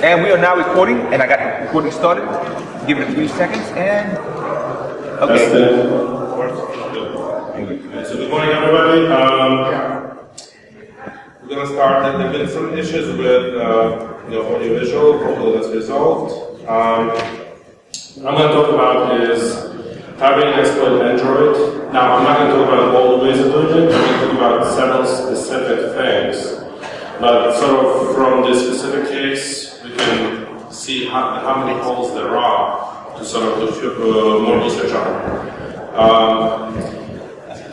And we are now recording, and I got the recording started. Give it 3 seconds, and okay. So good morning, everybody. We're going to start. There have been some issues with audio-visual. Hopefully that's resolved. What I'm going to talk about is how to exploit Android. Now, I'm not going to talk about all the ways of doing it. I'm going to talk about several specific things. But sort of from this specific case, we can see how many holes there are to sort of do more research on.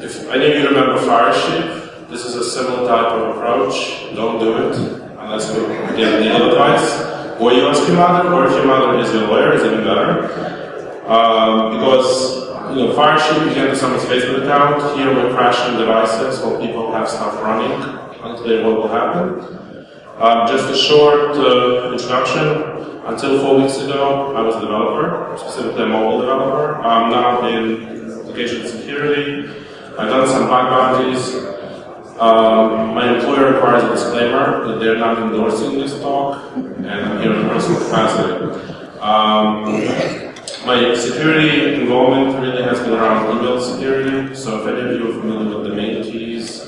If any of you remember Firesheep, this is a similar type of approach. Don't do it unless you get legal advice. Or you ask your mother, or if your mother is a lawyer, it's even better. Because Firesheep, you get to someone's Facebook account. Here we're crashing devices while people have stuff running. Unclear what will happen. Just a short introduction. Until 4 weeks ago, I was a developer, specifically a mobile developer. I'm now in application security. I've done some bug bounties. My employer requires a disclaimer that they're not endorsing this talk, and I'm here in personal capacity. My security involvement really has been around email security, so if any of you are familiar with domain keys,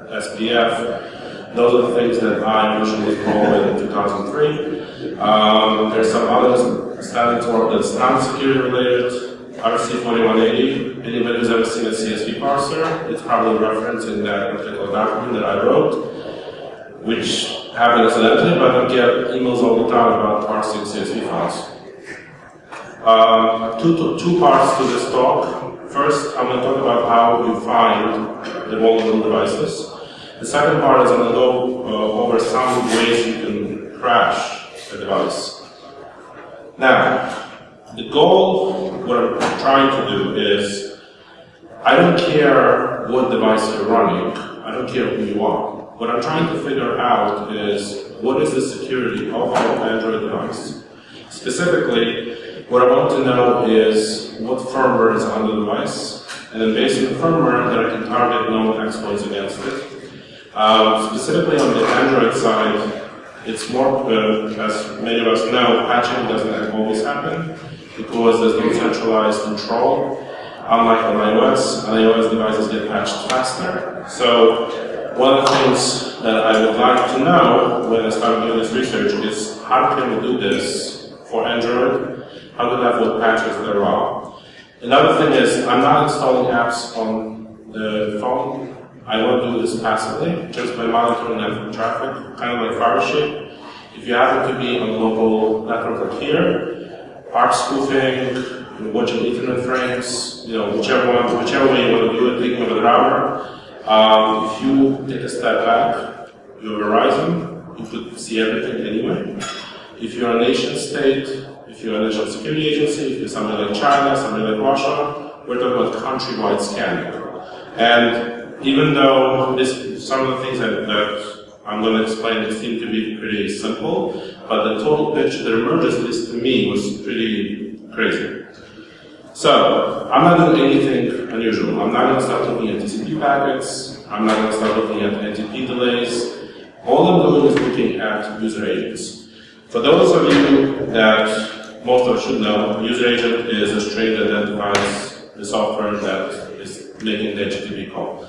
SPF, those are the things that I initially involved with in 2003. There's some others standing toward that's non-security related. RC 4180. Anybody who's ever seen a CSV parser, it's probably referencing that particular document that I wrote, which happened incidentally, but I get emails all the time about parsing CSV files. Two parts to this talk. First, I'm going to talk about how you find the vulnerable devices. The second part is I'm going to go over some ways you can crash a device. Now, the goal, what I'm trying to do is, I don't care what device you're running, I don't care who you are. What I'm trying to figure out is, what is the security of your Android device? Specifically, what I want to know is what firmware is on the device, and then based on the firmware that I can target known exploits against it. Specifically on the Android side, it's more, as many of us know, patching doesn't always happen because there's no centralized control. Unlike on iOS devices get patched faster. So one of the things that I would like to know when I start doing this research is how can we do this for Android? How do we have what patches there are? Another thing is I'm not installing apps on the phone. I want to do this passively, just by monitoring network traffic, kind of like Firesheep. If you happen to be on a local network like here, ARP spoofing, watching Ethernet frames, whichever way you want to do it, thinking of the router. If you take a step back, you're Verizon, you could see everything anyway. If you're a nation state, if you're a national security agency, if you're somebody like China, somebody like Russia, we're talking about countrywide scanning. And even though some of the things that I'm going to explain seem to be pretty simple, but the total picture that emerges, at least to me, was pretty crazy. So, I'm not doing anything unusual. I'm not going to start looking at TCP packets. I'm not going to start looking at NTP delays. All I'm doing is looking at user agents. For those of you that most of us should know, user agent is a string that identifies the software that is making the HTTP call.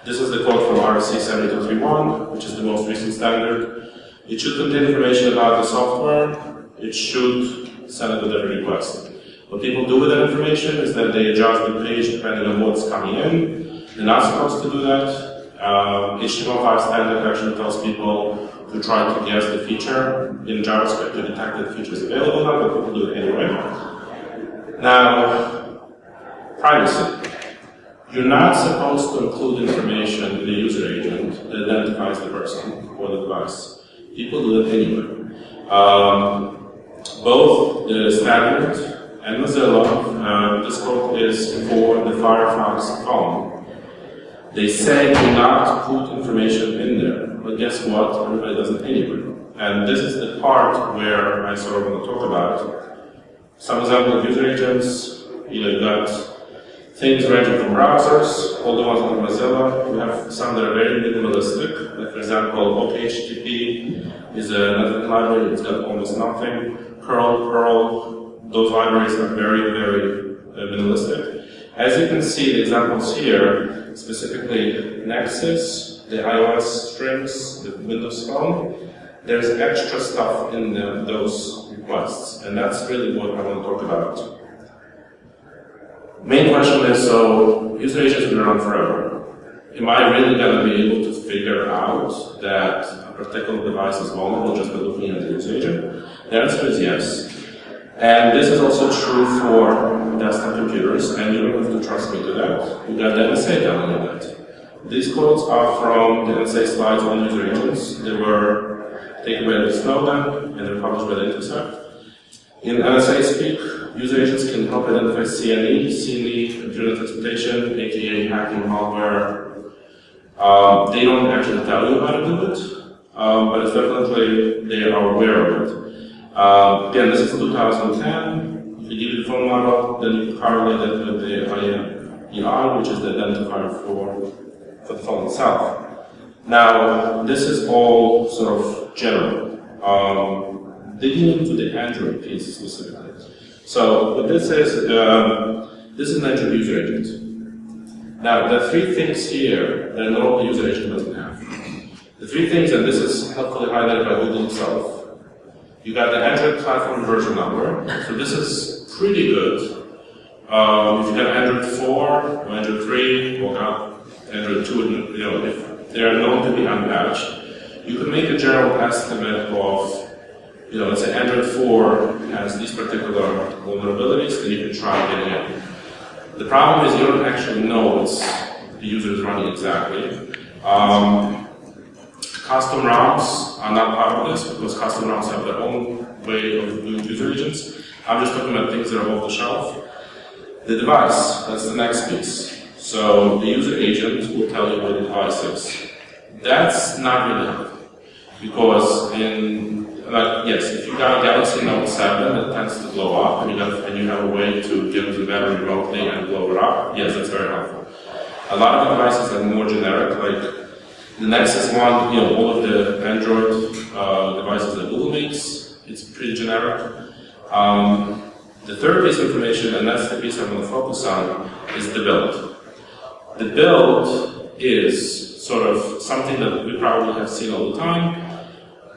This is the quote from RFC 7231, which is the most recent standard. It should contain information about the software. It should send it with every request. What people do with that information is that they adjust the page depending on what's coming in. They're not supposed to do that. HTML5 standard actually tells people to try to guess the feature in JavaScript to detect that the feature is available now, but people do it anyway. Now, privacy. You're not supposed to include information in the user agent that identifies the person or the device. People do it anyway. Both the standard and Mozilla, this quote is for the Firefox phone. They say do not put information in there, but guess what? Everybody does it anyway. And this is the part where I sort of want to talk about. Some example of user agents, you got things ranging from browsers, all the ones on Mozilla. You have some that are very minimalistic, like for example, OpenHTTP is another library. It's got almost nothing. Perl, those libraries are very, very minimalistic. As you can see, the examples here, specifically Nexus, the iOS strings, the Windows Phone, there's extra stuff in those requests, and that's really what I want to talk about. Main question is, so user agents will be around forever. Am I really going to be able to figure out that a particular device is vulnerable just by looking at the user agent? The answer is yes. And this is also true for desktop computers, and you don't have to trust me to that. You got the NSA telling you that. These quotes are from the NSA slides on user agents. They were taken by the Snowden, and they're published by the Intercept. In NSA speak, user agents can help identify CNE, computer exploitation, aka hacking malware. They don't actually tell you how to do it, but it's definitely they are aware of it. Again, this is 2010. If you give you the phone model, then you correlate it with the IMEI, which is the identifier for the phone itself. Now, this is all sort of general. Digging into the Android piece specifically. So what this is an Android user agent. Now, there are three things here that a normal user agent doesn't have. The three things, and this is helpfully highlighted by Google itself. You got the Android platform version number, so this is pretty good. If you got Android 4, or Android 3, or Android 2, if they are known to be unpatched, you can make a general estimate of, let's say Android 4 has these particular vulnerabilities, and you can try getting it. The problem is you don't actually know what the user is running exactly. Custom ROMs are not part of this because custom ROMs have their own way of doing user agents. I'm just talking about things that are off the shelf. The device, that's the next piece. So the user agent will tell you what the device is. That's not really helpful because yes, if you got a Galaxy Note 7 that tends to blow up and you have a way to get into the battery remotely and blow it up, yes, that's very helpful. A lot of the devices are more generic, like the Nexus one, all of the Android devices that Google makes, it's pretty generic. The third piece of information, and that's the piece I'm going to focus on, is the build. The build is sort of something that we probably have seen all the time.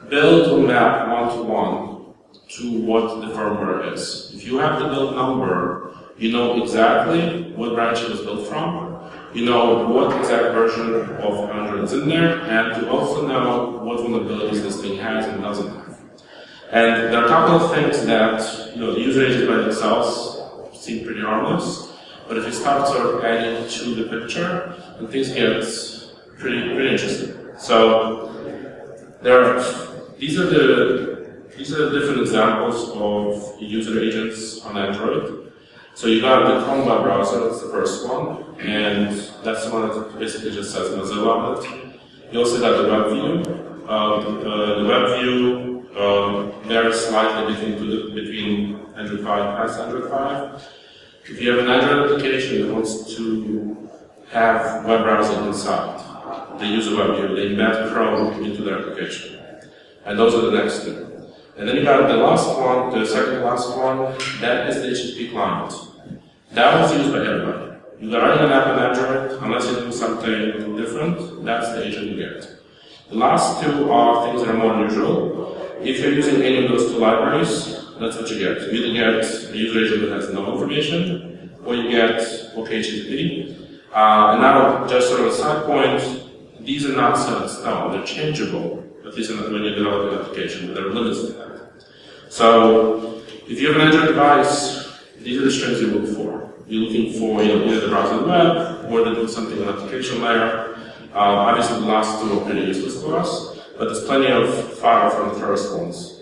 Build will map one-to-one to what the firmware is. If you have the build number, you know exactly what branch it was built from. You know what exact version of Android is in there, and you also know what vulnerabilities this thing has and doesn't have. And there are a couple of things that the user agents by themselves seem pretty harmless, but if you start sort of adding to the picture, then things get pretty interesting. So these are the different examples of user agents on Android. So you got the Chrome web browser, that's the first one, and that's the one that basically just says Mozilla on it. You also got the web view. The web view varies slightly between Android 5 past Android 5. If you have an Android application that wants to have web browsing inside, they use a web view, they embed Chrome into their application. And those are the next two. And then you got the last one, the second last one, that is the HTTP client. That was used by everybody. You got running an app on Android, unless you do something different, that's the agent you get. The last two are things that are more unusual. If you're using any of those two libraries, that's what you get. You either get a user agent that has no information, or you get OKHTTP. And now, just sort of a side point, these are not set in stone, they're changeable. At least when you develop an application, but there are limits to that. So, if you have an Android device, these are the strings you look for. You're looking for either the browser and web, or they do something on the application layer. Obviously, the last two are pretty useless to us, but there's plenty of fire from the first ones.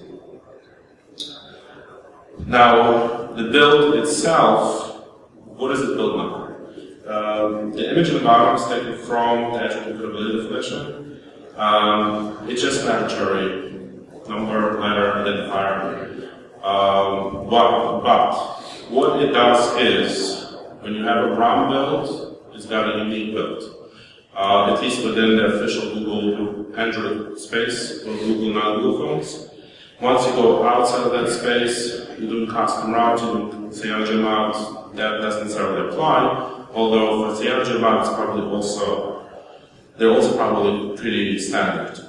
Now, the build itself, what is the build number? The image in the bottom is taken from the Azure Compatibility Definition. It's just an arbitrary number, letter, identifier. But what it does is, when you have a ROM build, it's got a unique build. at least within the official Google Android space or Google non-Google phones. Once you go outside of that space, you do custom routes, you do CRG routes, that doesn't necessarily apply, although for CRG routes they're also probably pretty standard.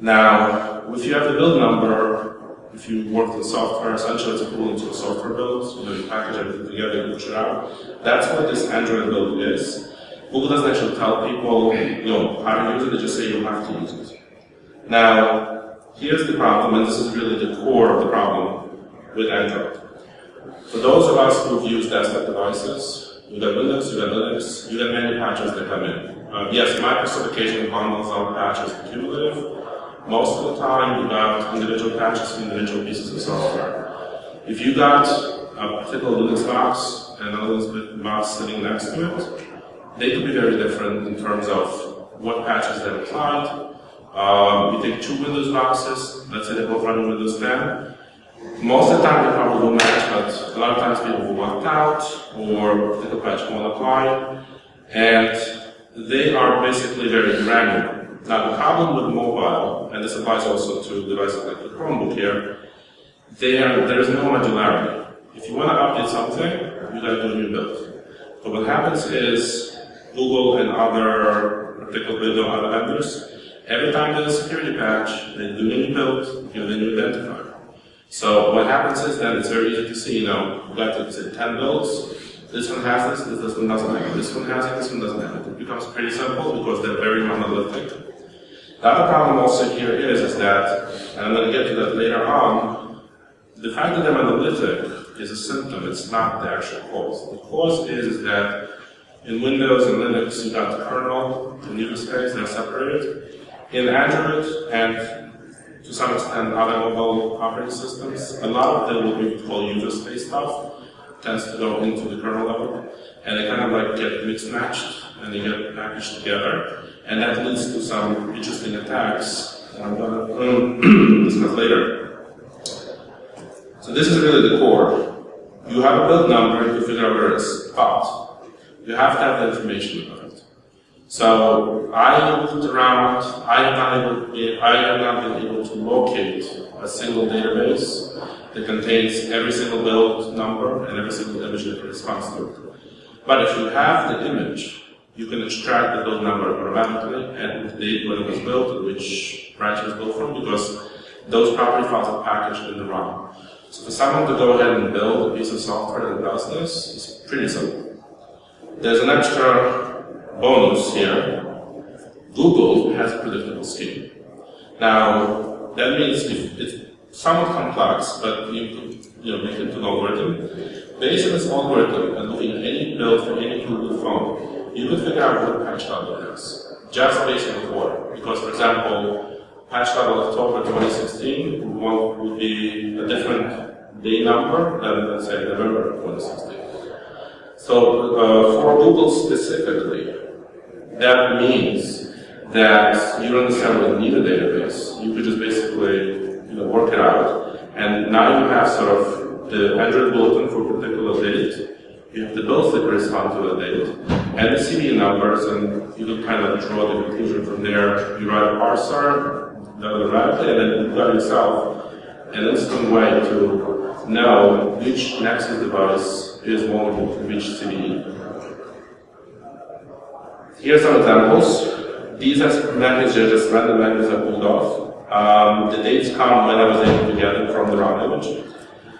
Now, if you have the build number, if you work with software, essentially it's equivalent to a software build, you package everything together, you push it out. That's what this Android build is. Google doesn't actually tell people, how to use it, they just say you have to use it. Now, here's the problem, and this is really the core of the problem with Android. For those of us who've used desktop devices, you got Windows, you got Linux, you got many patches that come in. Yes, Microsoft occasionally bundles out patches cumulative. Most of the time, you got individual patches, individual pieces of software. If you got a particular Linux box and a Linux box sitting next to it, they could be very different in terms of what patches they're applied. You take two Windows boxes, let's say they're both running Windows 10. Most of the time, they probably will match, but a lot of times people will locked out or a particular patch won't apply. And they are basically very granular. Now, the problem with mobile, and this applies also to devices like the Chromebook here, there is no modularity. If you want to update something, you got to do a new build. But what happens is Google and particularly other vendors, every time there's a security patch, they do a new build, give a new identifier. So what happens is that it's very easy to see, you got say 10 builds. This one has this one doesn't have it. This one has it, this one doesn't have it. It becomes pretty simple because they're very monolithic. The other problem also here is that, and I'm going to get to that later on, the fact that they're monolithic is a symptom, it's not the actual cause. The cause is that in Windows and Linux, you got the kernel and user space, they're separated. In Android and to some extent other mobile operating systems, a lot of them, what we call user space stuff, tends to go into the kernel level, and they kind of like get mixed matched, and they get packaged together, and that leads to some interesting attacks that I'm going to discuss later. So this is really the core. You have a build number, you can figure out where it is, but you have to have the information about it. So I looked around, I have not been able to locate a single database that contains every single build number and every single image that corresponds to it. But if you have the image, you can extract the build number automatically and the date when it was built and which branch it was built from, because those property files are packaged in the ROM. So for someone to go ahead and build a piece of software that does this, it's pretty simple. There's an extra bonus here. Google has a predictable scheme. Now, that means it's somewhat complex, but you could make it to an algorithm. Based on this algorithm and looking at any build for any Google phone, you could figure out what patch level it is, just based on the quarter. Because, for example, patch level October 2016 would be a different day number than, let's say, November 2016. So for Google specifically, that means that you don't necessarily need a database. You could just basically work it out. And now you have sort of the Android bulletin for a particular date. You have the builds that correspond to that date, and the CD numbers, and you can kind of draw the conclusion from there. You write a parser, automatically, and then you've got yourself an instant way to know which Nexus device is vulnerable to which CVE. Here are some examples. These are mechanisms, just random mechanisms I pulled off. The dates come when I was able to get them from the ROM image.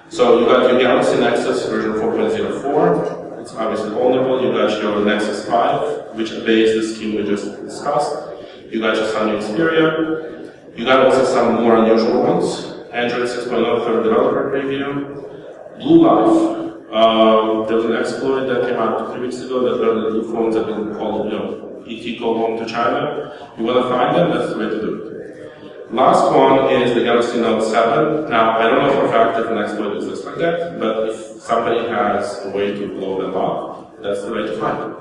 So you got your Galaxy Nexus version 4.04. It's obviously vulnerable. You got your Nexus 5, which obeys the scheme we just discussed. You got your Sony Xperia. You got also some more unusual ones. Android 6.0 third developer preview. Blue Life. There was an exploit that came out 3 weeks ago that learned that blue phones have been called, ET called home to China. You want to find them? That's the way to do it. Last one is the Galaxy Note 7. Now, I don't know for a fact if an exploit exists like that, but if somebody has a way to blow them up, that's the way to find them.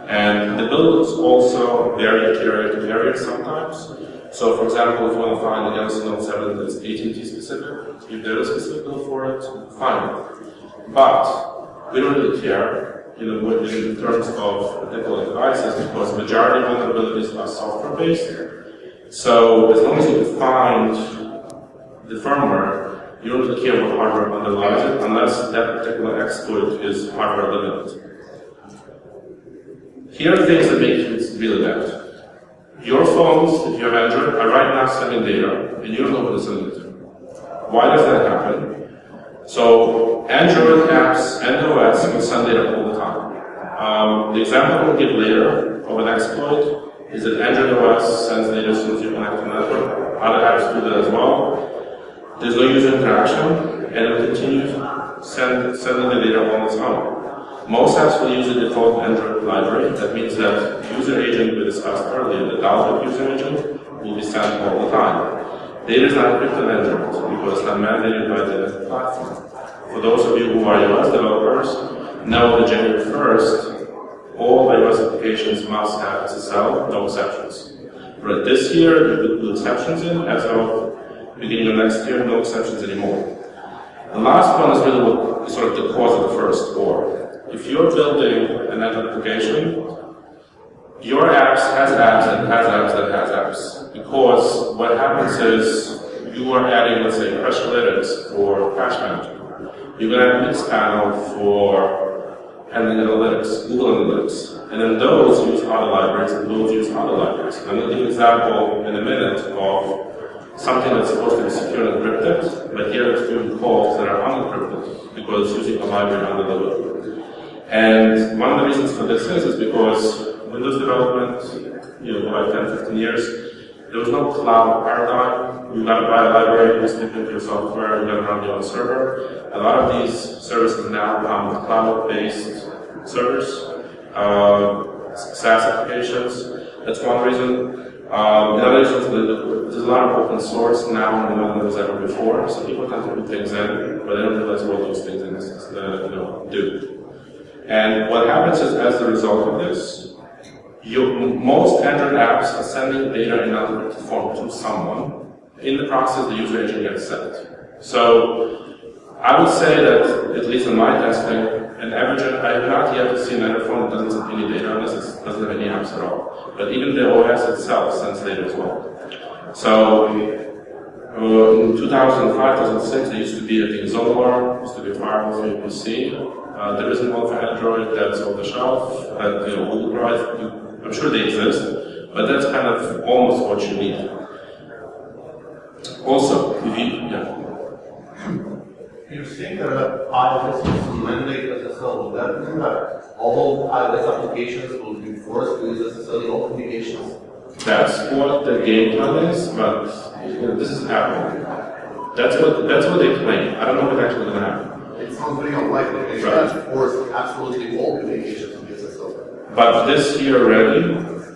And the build is also very area to area sometimes. So, for example, if you want to find the Galaxy Note 7 that's AT&T specific, if there is a specific build for it, find it. But we don't really care. in terms of particular devices, because the majority of vulnerabilities are software-based. So as long as you define the firmware, you don't really care what hardware underlies it, unless that particular exploit is hardware limited. Here are things that make it really bad. Your phones, if you have Android, are right now sending data, and you don't know what to send it to. Why does that happen? So Android apps and OS will send data all the time. The example we'll give later of an exploit is that Android OS sends data as soon as you connect to the network. Other apps do that as well. There's no user interaction, and it will continue sending the data on its own. Most apps will use the default Android library. That means that user agent we discussed earlier, the Dalvik user agent, will be sent all the time. Data is not encrypted in Android because it's not mandated by the platform. For those of you who are iOS developers, know that January 1st, all iOS applications must have SSL, no exceptions. But this year, you put exceptions in. As of beginning of next year, no exceptions anymore. The last one is really what is sort of the cause of the first or. If you're building an Android application, your apps has apps that has apps that has apps. Because what happens is you are adding, let's say, Crash Analytics or Crash Manager. You're going to have Mixpanel for handling analytics, Google Analytics. And then those use other libraries and those use other libraries. I'm going to give you an example in a minute of something that's supposed to be secure and encrypted, but here it's doing calls that are unencrypted because it's using a library under the hood. And one of the reasons for this is because Windows development, for like 10, 15 years, there was no cloud paradigm. You got to buy a library, you stick into your software, you got to run your own server. A lot of these services now come with cloud-based servers, SaaS applications. That's one reason. Another reason is that there's a lot of open source now more than there was ever before. So people tend to put things in, but they don't realize what those things in do. And what happens is, as a result of this, most Android apps are sending data in unencrypted form to someone. In the process, the user agent gets sent. So I would say that, at least in my testing, an average, I have not yet seen an Android phone that doesn't send any data unless it doesn't have any apps at all. But even the OS itself sends data as well. So in 2005, 2006, there used to be, I think, Zolar, used to be a firewall for your PC. There isn't one for Android that's off the shelf, that Google provides. I'm sure they exist, but that's kind of almost what you need. Also, if you think that iOS will mandate SSL, that means that all iOS applications will be forced to use SSL in all applications? That's what the game plan is, but this is Apple. That's what they claim. I don't know what's actually going to happen. It sounds very unlikely. They should force absolutely all applications to use SSL. But this year already,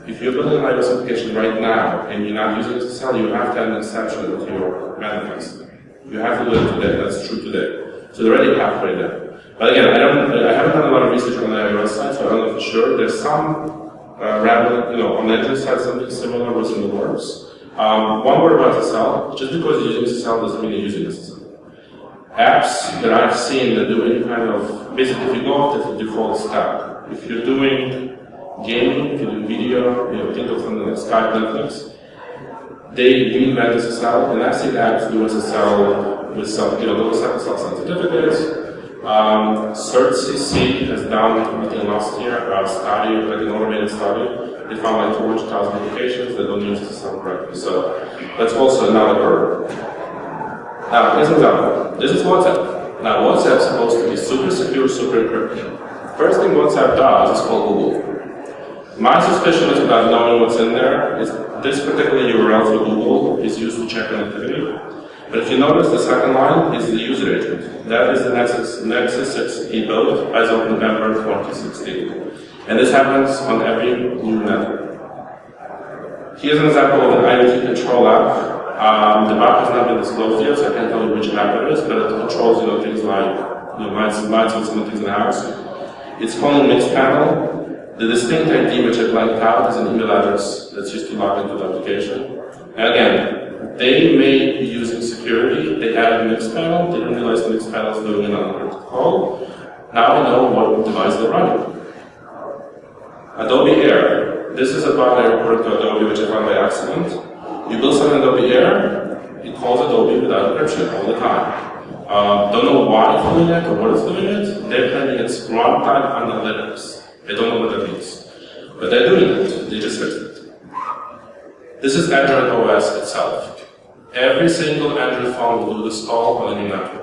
if you're building an iOS application right now and you're not using SSL, you have to have an exception with your manifest. You have to do it today. That's true today. So they're already halfway there. But again, I haven't done a lot of research on the iOS side, so I don't know for sure. There's some on the Android side, something similar was in the works. One word about SSL: just because you're using SSL doesn't mean you're using SSL. Apps that I've seen that do any kind of, basically if you go off the default stack, if you're doing gaming, if you're doing video, think of something like Skype, Netflix, they reinvent SSL, and I've seen apps do SSL with some, those SSL certificates. CertCC has done, I think last year, a study, like an automated study. They found like 200,000 applications that don't use SSL correctly. So that's also another hurdle. Now, here's an example. This is WhatsApp. Now, WhatsApp is supposed to be super secure, super encrypted. First thing WhatsApp does is call Google. My suspicion is, without knowing what's in there, is this particular URL for Google is used to check connectivity. But if you notice, the second line is the user agent. That is the Nexus 6 build as of November 2016. And this happens on every new network. Here's an example of an IoT control app. The bug has not been disclosed yet, so I can't tell you which app it is, but it controls things like lights and some things in the house. It's called Mixpanel. The distinct ID which I blanked out is an email address that's used to log into the application. And again, they may be using security. They added Mixpanel. They didn't realize Mixpanel is doing an unencrypted call. Now I know what device they're running. Adobe Air. This is a bug I reported to Adobe, which I found by accident. You build something in Adobe Air, it calls Adobe without encryption all the time. Don't know why it's doing it or what it's doing it. They're claiming it's runtime analytics. I don't know what that means. But they're doing it. They just fixed it. This is Android OS itself. Every single Android phone will do this call on a new network.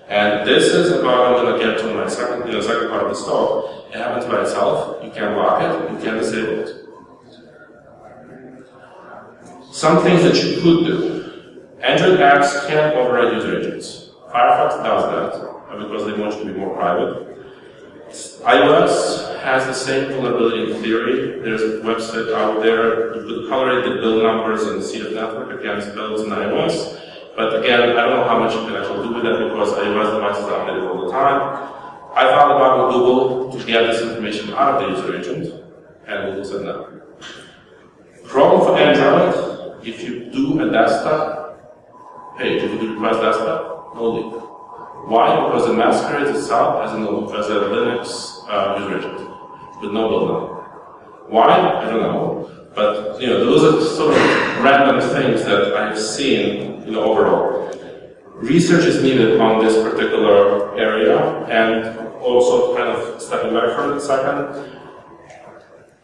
And this is a bug I'm going to get to in my second part of the talk. It happens by itself. You can't block it. You can't disable it. Some things that you could do. Android apps can't override user agents. Firefox does that because they want you to be more private. iOS has the same vulnerability in theory. There's a website out there. You could correlate the build numbers and the seed of network against builds in iOS. But again, I don't know how much you can actually do with that because iOS devices are updated all the time. I found a bug with Google to get this information out of the user agent, and Google said no. Problem for Android, if you do a desktop page, if you do request desktop, no leak. Why? Because it masquerades itself as a Linux user agent with no build number. Why? I don't know. But those are sort of random things that I've seen overall. Research is needed on this particular area, and also kind of stepping back from it a second.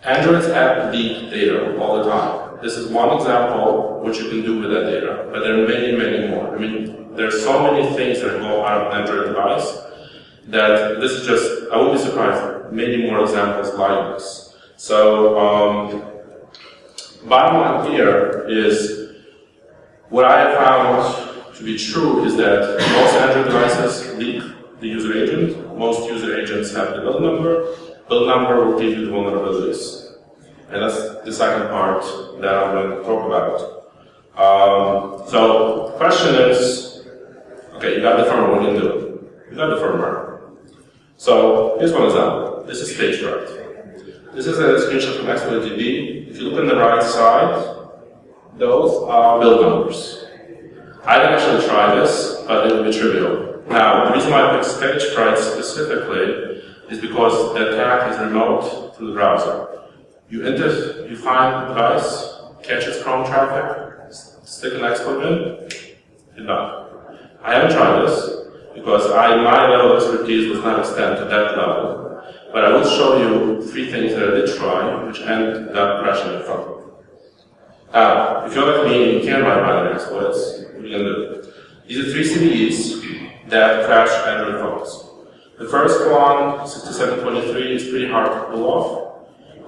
Android's app leak data all the time. This is one example what you can do with that data, but there are many, many more. I mean, there are so many things that go out of an Android device that this is just, I would be surprised, many more examples like this. So, bottom line here is, what I have found to be true is that most Android devices leak the user agent. Most user agents have the build number. Build number will give you the vulnerabilities. And that's the second part that I'm going to talk about. So the question is, okay, you got the firmware, what do you do? You got the firmware. So here's one example. This is staged-right. This is a screenshot from exploitation. If you look on the right side, those are build numbers. I didn't actually try this, but it would be trivial. Now, the reason why I picked staged-right specifically is because the attack is remote from the browser. You find the device, catch its Chrome traffic, stick an exploit in, you're done. I haven't tried this because my level of expertise does not extend to that level. But I will show you 3 things that I did try, which ended up crashing in front of me. Now, if you're like me and you can't write binary exploits, what are you going to do? These are 3 CVEs that crash Android phones. The first one, 6723, is pretty hard to pull off.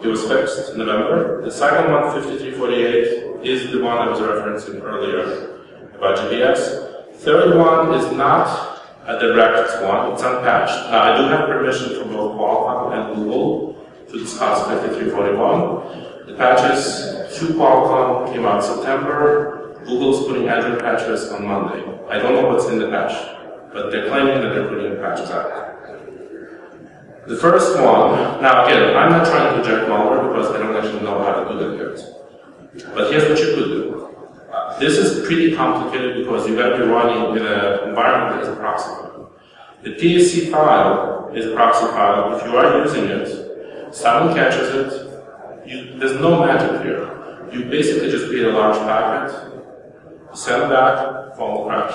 It was fixed in November. The second one, 5348, is the one I was referencing earlier about GPS. Third one is not a direct one, it's unpatched. I do have permission from both Qualcomm and Google to discuss 5341. The patches to Qualcomm came out in September. Google's putting Android patches on Monday. I don't know what's in the patch, but they're claiming that they're putting the patches out. The first one, now again, I'm not trying to inject malware because I don't actually know how to do that yet. But here's what you could do. This is pretty complicated because you got to be running in an environment that is a proxy file. The PSC file is a proxy file. If you are using it, someone catches it, there's no magic here. You basically just create a large packet, send it back, phone will crash.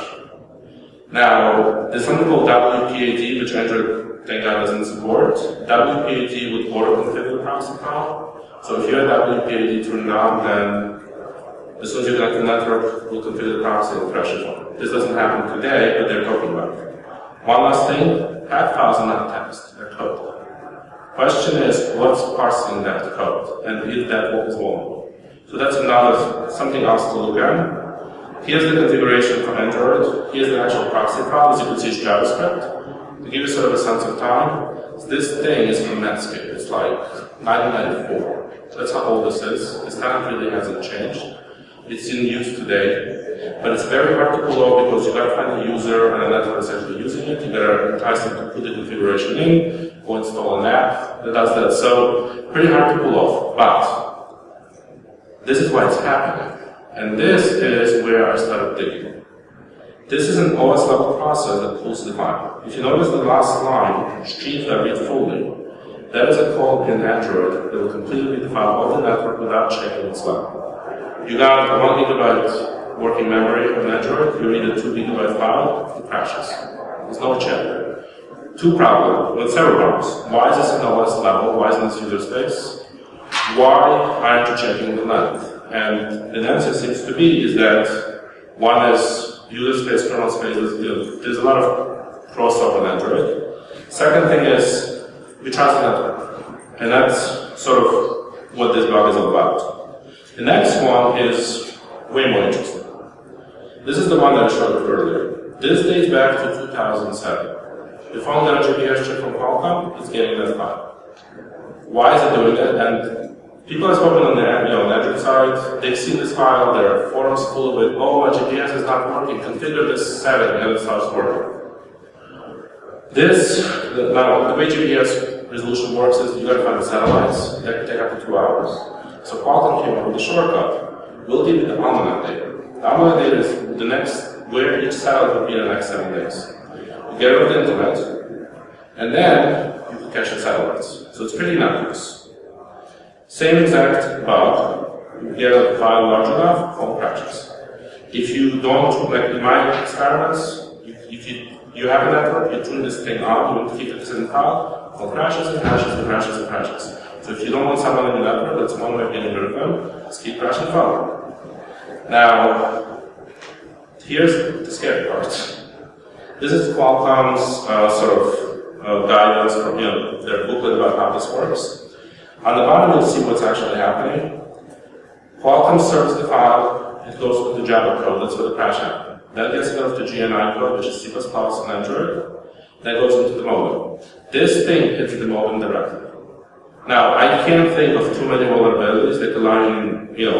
Now, there's something called WPAD, which Android, thank God, doesn't support. WPAD would auto-configure the proxy file. So if you have WPAD turned on, then as soon as you connect to the network, we'll configure the proxy and crash your phone. This doesn't happen today, but they're talking about it. One last thing, path files are not text, they're code. Question is, what's parsing that code, and is that what is vulnerable? So that's something else to look at. Here's the configuration for Android. Here's the actual proxy file. As you can see, it's JavaScript. To give you sort of a sense of time, this thing is from Netscape. It's like 1994. That's how old this is. This tenant really hasn't changed. It's in use today, but it's very hard to pull off because you got to find a user and a network that's actually using it. You got to entice them to put the configuration in, or install an app that does that. So pretty hard to pull off, but this is why it's happening. And this is where I started digging. This is an OS level process that pulls the file. If you notice the last line, streams that read fully. That is a code in Android that will completely read the file of the network without checking its level. You got 1 gigabyte working memory on Android, you read a 2 gigabyte file, it crashes. There's no check. Several problems. Why is this in the OS level? Why isn't this user space? Why aren't you checking the length? And the answer seems to be is that one is user space, kernel space, there's a lot of crossover on Android. Second thing is, we trust the network. And that's sort of what this bug is all about. The next one is way more interesting. This is the one that I showed you earlier. This dates back to 2007. The phone got a GPS chip from Qualcomm, it's getting that file. Why is it doing that? And people have spoken on the Android side, they've seen this file, there are forums full of it, oh, my GPS is not working, configure this setting, and it starts working. Now, the way GPS resolution works is you gotta find the satellites, that can take up to 2 hours. So Qualcomm came up with a shortcut. We'll give you the almanac data. The almanac data is the next, where each satellite will be in the next 7 days. Get rid of the internet, and then you can cache the satellites. So it's pretty innocuous. Same exact bug. You get a file large enough, phone crashes. If you don't, like in my experiments, if you have a network, you tune this thing on, you want to keep it in the file, phone crashes and crashes and crashes and crashes. So if you don't want someone in the network, that's one way of getting rid of them, just keep crashing the phone. Now, here's the scary part. This is Qualcomm's guidance from their booklet about how this works. On the bottom, you'll see what's actually happening. Qualcomm serves the file, it goes with the Java code, that's where the crash happened. That gets rid of the GNI code, which is C++ and Android. That goes into the modem. This thing hits the modem directly. Now, I can't think of too many vulnerabilities that allow you,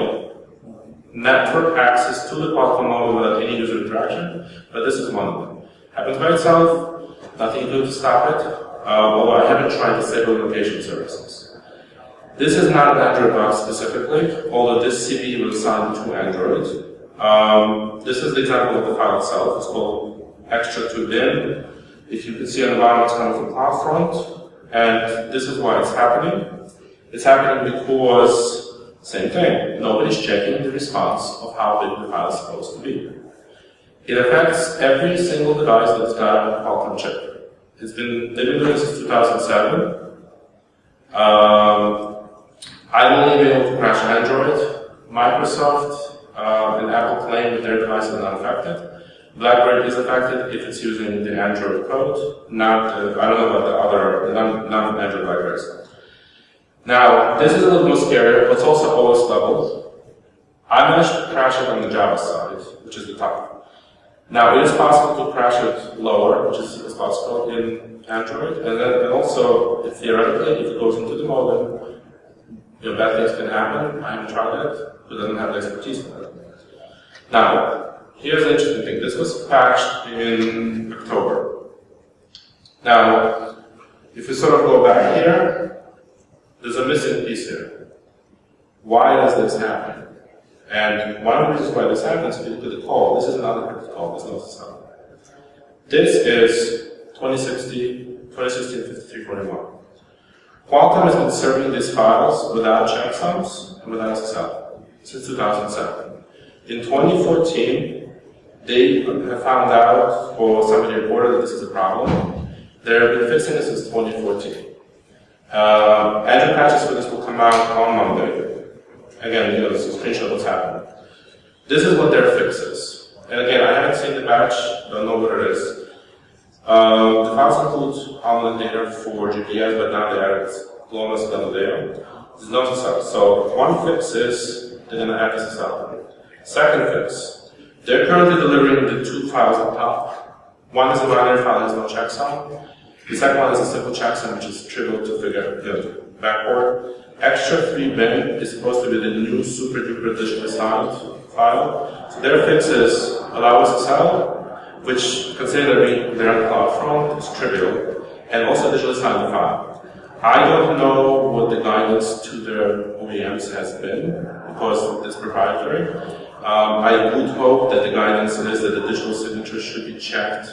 network access to the Qualcomm modem without any user interaction, but this is one of them. Happens by itself, nothing you do to stop it, although I haven't tried disable location services. This is not an Android bug specifically, although this CVE was assigned to Android. This is the example of the file itself. It's called XTRA bin. If you can see on the bottom, it's coming from CloudFront, and this is why it's happening. It's happening because, same thing, nobody's checking the response of how big the file is supposed to be. It affects every single device that's got a Qualcomm chip. They've been doing this since 2007. I've only been able to crash Android. Microsoft and Apple claim that their devices are not affected. BlackBerry is affected if it's using the Android code, not I don't know about the other non-Android BlackBerries. Now, this is a little more scary, but it's also OS level. I managed to crash it on the Java side, which is the top. Now, it is possible to crash it lower, which is C++ code in Android, and also, theoretically, if it goes into the modem, bad things can happen. I haven't tried that, but I don't have the expertise for that. Now, here's the interesting thing. This was patched in October. Now, if we sort of go back here, there's a missing piece here. Why does this happen? And one of the reasons why this happens, if you look at the call, this is another encrypted call, this is not the sound. This is 2016-5341. Qualcomm has been serving these files without checksums and without SSL since 2007. In 2014, they have found out, or somebody reported that this is a problem. They've been fixing this since 2014. Android patches for this will come out on Monday. Again, this is a screenshot of what's happening. This is what their fix is. And again, I haven't seen the patch, don't know what it is. The files include almanac data for GPS, but now they added GLONASS and Adobe. There's no SSL. So one fix is they're going to add SSL. Second fix, they're currently delivering the two files on top. One is a binary file that has no checksum. The second one is a simple checksum, which is trivial to figure backward. XTRA bin is supposed to be the new super duper digitally signed file. So their fix is allow SSL, which considering they're on the CloudFront, is trivial, and also digitally sign the file. I don't know what the guidance to their OEMs has been, because it's proprietary. I would hope that the guidance is that the digital signature should be checked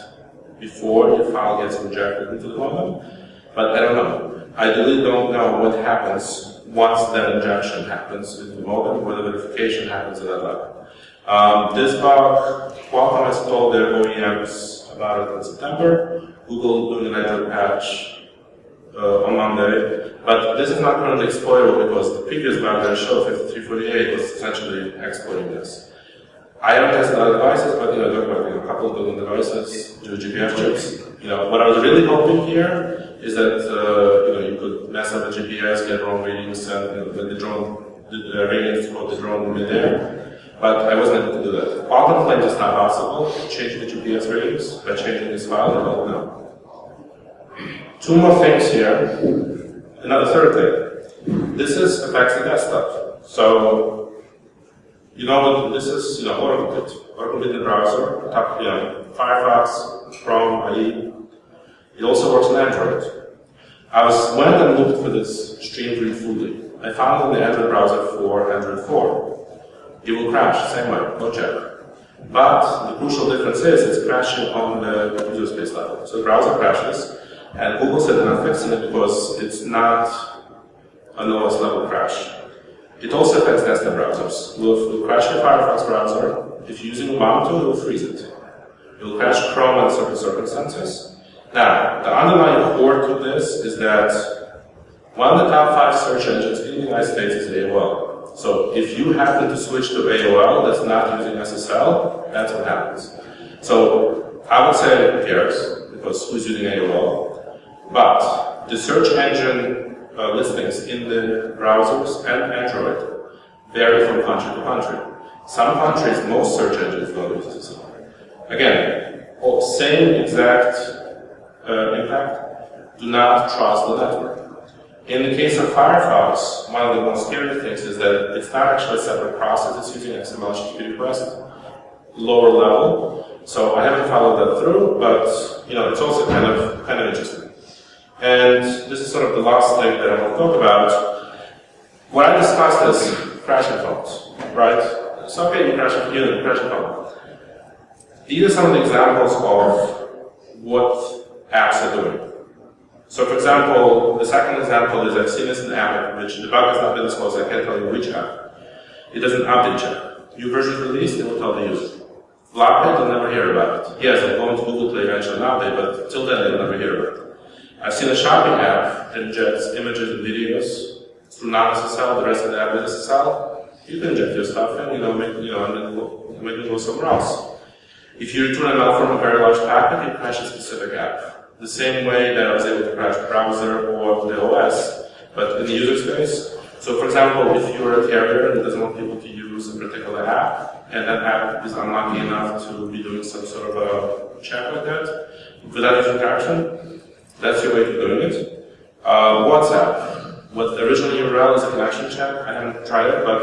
before your file gets injected into the modem, but I don't know. I really don't know what happens once that injection happens in the modem, where the verification happens at that level. This bug, Qualcomm has told their OEMs about it in September. Google doing a network patch on Monday. But this is not currently exploitable because the previous bug that I showed, 5348, was essentially exploiting this. I haven't tested other devices, but I talk about a couple of billion devices do GPS chips. What I was really hoping here is that you could mess up the GPS, get wrong readings, and the drone, the readings for the drone midair. But I wasn't able to do that. Qualcomm claims it's not possible to change the GPS readings by changing this file. I don't know. Two more things here. Another third thing. This affects the desktop. So this is AutoComplete. AutoComplete in the browser. Firefox, Chrome, IE. It also works on Android. I went and looked for this stream read fully. I found it in the Android browser for Android 4. It will crash, same way, no check. But the crucial difference is it's crashing on the user space level. So the browser crashes, and Google said they're not fixing it because it's not an OS level crash. It also affects desktop browsers. It will crash your Firefox browser. If you're using Ubuntu, it will freeze it. It will crash Chrome under certain circumstances. Now, the underlying core to this is that one of the top 5 search engines in the United States is AOL. So if you happen to switch to AOL that's not using SSL, that's what happens. So I would say who cares, because who's using AOL? But the search engine listings in the browsers and Android vary from country to country. Some countries, most search engines don't use SSL. Again, same exact impact. Do not trust the network. In the case of Firefox, one of the most scary things is that it's not actually a separate process. It's using XML HTTP request, lower level. So I haven't followed that through, but it's also kind of interesting. And this is sort of the last thing that I want to talk about. What I discussed is crashing phones, right? So okay, you crash a computer, you crash a phone. These are some of the examples of what apps are doing. So for example, the second example is I've seen this in an app, which the bug has not been disclosed, I can't tell you which app. It does an update check. New version is released, it will tell the user. Block it, they'll never hear about it. Yes, they'll go into Google Play eventually an update, but till then they'll never hear about it. I've seen a shopping app that injects images and videos through non-SSL, the rest of the app is SSL. You can inject your stuff and make it go somewhere else. If you return a mail from a very large packet, you crash a specific app. The same way that I was able to crash the browser or the OS, but in the user space. So for example, if you're a carrier and doesn't want people to use a particular app, and that app is unlucky enough to be doing some sort of a check like that, without using interaction, that's your way of doing it. WhatsApp. What the original URL is a connection check. I haven't tried it, but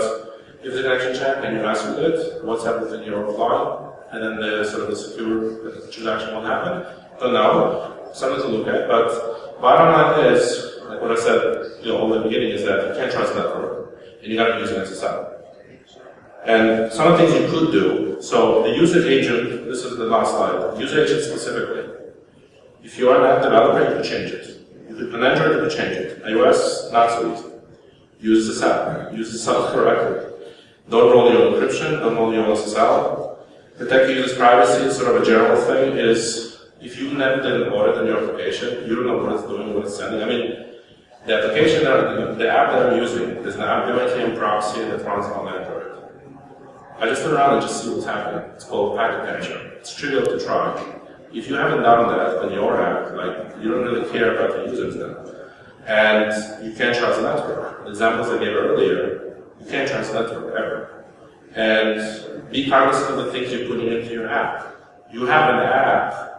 if it's a connection check and you mess with it, WhatsApp within your offline, and then the sort of the secure transaction will happen. Don't know. Something to look at, but bottom line is, like what I said, all the beginning is that you can't trust the network, and you got to use an SSL. And some of the things you could do. So the user agent, this is the last slide. User agent specifically. If you are an app developer, you can change it. You could on Android, you can change it. iOS, not so easy. Use SSL. Use SSL correctly. Don't roll your own encryption. Don't roll your own SSL. Protect the user's privacy. Sort of a general thing is. If you never did an audit on your application, you don't know what it's doing, what it's sending. I mean, the application, the app that I'm using is an AppGoATM proxy that runs on Android. I just turn around and just see what's happening. It's called packet capture. It's trivial to try. If you haven't done that on your app, you don't really care about the users then. And you can't trust the network. The examples I gave earlier, you can't trust the network ever. And be cognizant of the things you're putting into your app. You have an app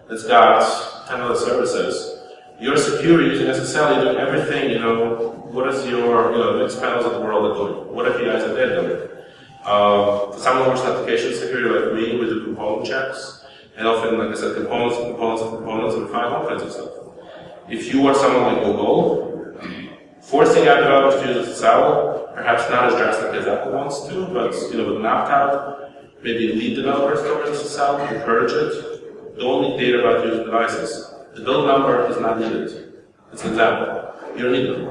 that's got 10 other services. You're secure using SSL, you're doing everything, what is your, the next panels of the world are doing? What APIs are they doing? Some of us application security like me, we do component checks, and often, like I said, components, and we find all kinds of stuff. If you are someone like Google, forcing app developers to use SSL, perhaps not as drastic as Apple wants to, but with an opt-out, maybe lead developers towards SSL, encourage it. Don't need data about user devices. The build number is not needed. It's an example. You don't need them.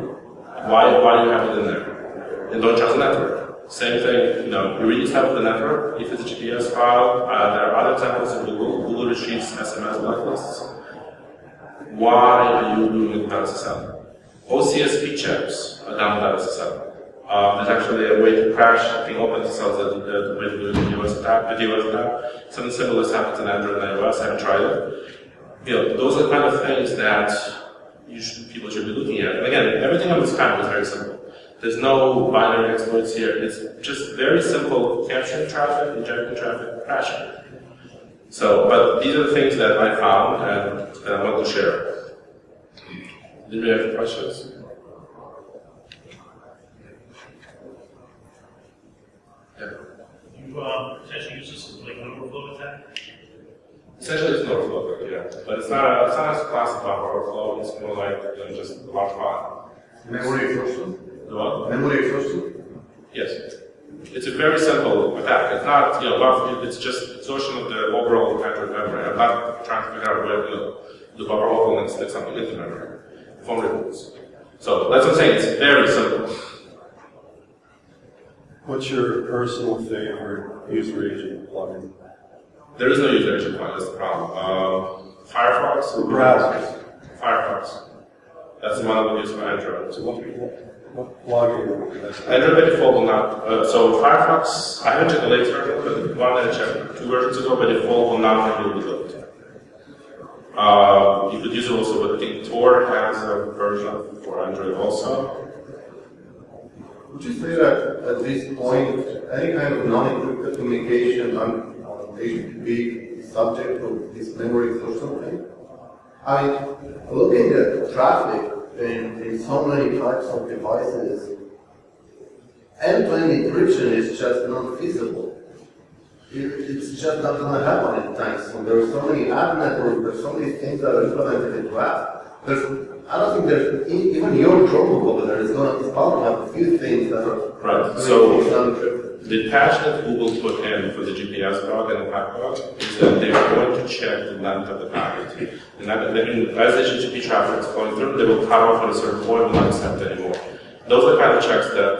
Why do you have it in there? And don't trust the network. Same thing, you really start with the network. If it's a GPS file, there are other examples in Google retrieves SMS blacklists. Why are you doing it with SSL? OCSP checks are done with SSL. There's actually a way to crash, I think OpenSSL is the way to do it in the DOS attack. Something similar happens in Android and iOS, I haven't tried it. Those are the kind of things that people should be looking at. And again, everything on this panel is very simple. There's no binary exploits here. It's just very simple capturing traffic, injecting traffic, crashing. So, but these are the things that I found and I want to share. Did we have any questions? Yeah. You essentially use this as like an overflow attack? Essentially, it's an overflow, yeah. But it's not a classic buffer overflow. It's more like just a large file. Memory exhaustion? The what? Memory exhaustion? Yes. It's a very simple attack. It's not, it's just exhaustion of the overall Android memory. I'm not trying to figure out where the buffer overflow and stick something into memory. Vulnerabilities. So that's what I'm saying. It's very simple. What's your personal favorite user agent plugin? There is no user agent plugin. That's the problem. Firefox. Browsers. Firefox. That's the one I would use for Android. So what plugin? Android by default will not. So Firefox, I haven't checked the latest version, but one that I checked 2 versions ago, by default will not have you built. You could use it also, but I think Tor has a version for Android also. Would you say that at this point, any kind of non-encrypted communication on HTTP is subject to this memory exhaustion thing? I mean, looking at traffic in so many types of devices, end-to-end encryption is just not feasible. It's just not going to happen at times. So there are so many ad networks, there's so many things that are implemented into apps. I don't think there's even your Chromebook over there is bound to have a few things that are right. So the patch that Google put in for the GPS bug and the pack bug is that they're going to check the length of the packet. And that, as the HTTP traffic is flowing through, they will cut off at a certain point and not accept anymore. Those are the kind of checks that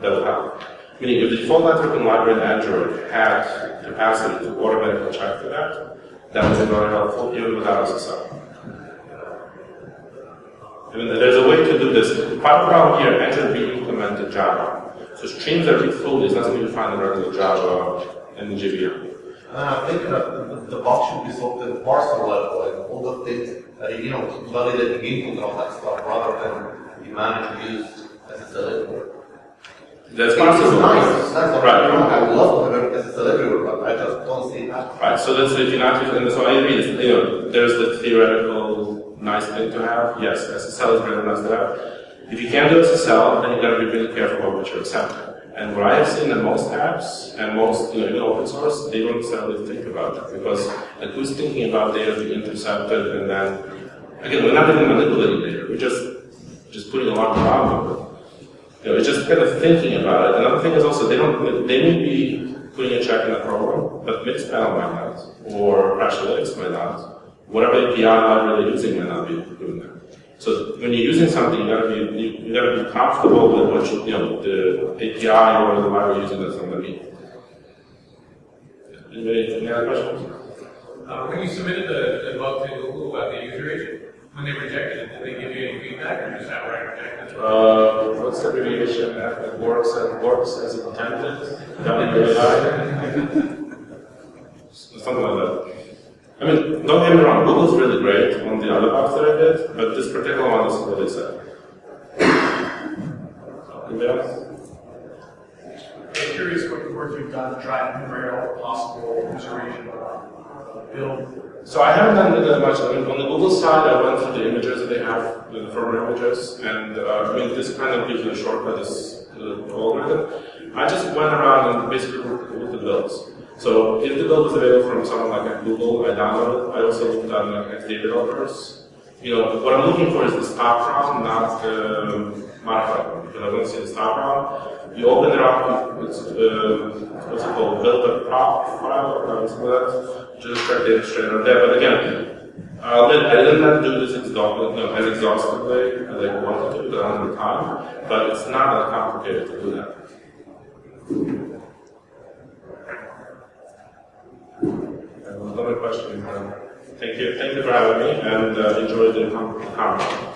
will happen. Meaning, if the default networking library in Android had capacity to automatically check for that would be very helpful even without SSL. I mean, there's a way to do this. Part of the problem here, Android re-implemented Java. So streams that read fully is not something you find in regular Java and JVM. I think that the bug should be solved at the parser level, like all the things that validate the input of that stuff rather than you manage to use SSL everywhere. That's possible. It's nice. That's right. I would love to have SSL everywhere, but I just don't see that. Right. So that's if you're not using, and so I agree. There's the theoretical nice thing to have. Yes, SSL is really nice to have. If you can't do SSL, then you got to be really careful about what you're accepting. And what I have seen in most apps and most even open source, they don't necessarily think about that because like who's thinking about data being intercepted and then again we're not even manipulating data. We're just putting a lot of problem. It's just kind of thinking about it. Another thing is also they may be putting a check in the program, but Mixpanel might not, or Crashlytics might not. Whatever API library they're using might not be doing that. So when you're using something, you gotta be comfortable with what the API or the library you're using that's going to be. Any other questions? When you submitted the bug to Google about the user agent, when they rejected it, did they give you any feedback or just outright rejected it? What's the abbreviation? It works as intended. Something like that. I mean, don't get me wrong, Google's really great on the other bugs that I did, but this particular one is really sad. Anybody else? I'm curious what work you've done to try and enumerate all the possible user agent build. So I haven't done that much. I mean, on the Google side, I went through the images that they have, the firmware images, and I mean, this kind of gives you a shortcut, this algorithm. I just went around and basically looked at the builds. So if the build is available from someone like Google, I download it. I also looked on XDA developers. What I'm looking for is the stop ROM, not the modified one, because I want to see the stop ROM. You open it up, it's what's it called, build a prop file or something like that. Just check data straight out there. But again, I didn't have to do this as exhaustively as I wanted to because I don't have the time, but it's not that complicated to do that. Another question. Thank you for having me, and enjoy the conference.